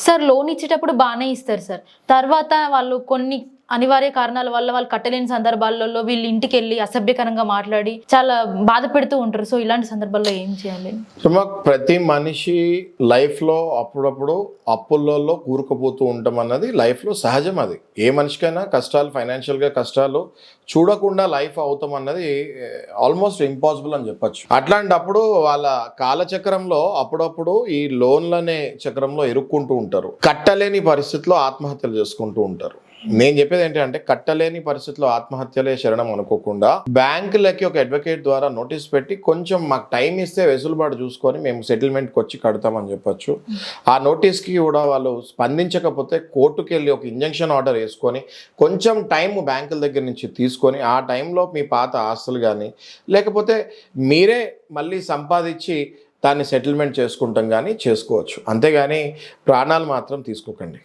Sir loan ఇచ్చేటప్పుడు బాగానే ఇస్తారు సార్. తర్వాత వాళ్ళు కొన్ని అనివార్య కారణాల వల్ల వాళ్ళు కట్టలేని సందర్భాలలో వీళ్ళు ఇంటికి వెళ్ళి అసభ్యకరంగా మాట్లాడి చాలా బాధ పెడుతూ ఉంటారు. సో ఇలాంటి సందర్భాల్లో ఏం చేయాలి? ప్రతి మనిషి లైఫ్లో అప్పుడప్పుడు అప్పులలో కూరుకుపోతూ ఉంటాం అన్నది లైఫ్లో సహజం. అది ఏ మనిషికైనా కష్టాలు, ఫైనాన్షియల్గా కష్టాలు చూడకుండా లైఫ్ అవుతాం అన్నది ఆల్మోస్ట్ ఇంపాసిబుల్ అని చెప్పచ్చు. అట్లాంటప్పుడు వాళ్ళ కాలచక్రంలో అప్పుడప్పుడు ఈ లోన్లనే చక్రంలో ఇరుక్కుంటూ ఉంటారు. కట్టలేని పరిస్థితిలో ఆత్మహత్యలు చేసుకుంటూ ఉంటారు. నేను చెప్పేది ఏంటంటే కట్టలేని పరిస్థితిలో ఆత్మహత్యలే శరణం అనుకోకుండా బ్యాంకులకి ఒక అడ్వకేట్ ద్వారా నోటీస్ పెట్టి కొంచెం మాకు టైం ఇస్తే వెసులుబాటు చూసుకొని మేము సెటిల్మెంట్కి వచ్చి కడతామని చెప్పొచ్చు. ఆ నోటీస్కి కూడా వాళ్ళు స్పందించకపోతే కోర్టుకు వెళ్ళి ఒక ఇంజంక్షన్ ఆర్డర్ వేసుకొని కొంచెం టైం బ్యాంకుల దగ్గర నుంచి తీసుకొని ఆ టైంలో మీ పాత ఆస్తులు కానీ లేకపోతే మీరే మళ్ళీ సంపాదించి దాన్ని సెటిల్మెంట్ చేసుకుంటాం కానీ చేసుకోవచ్చు. అంతేగాని ప్రాణాలు మాత్రం తీసుకోకండి.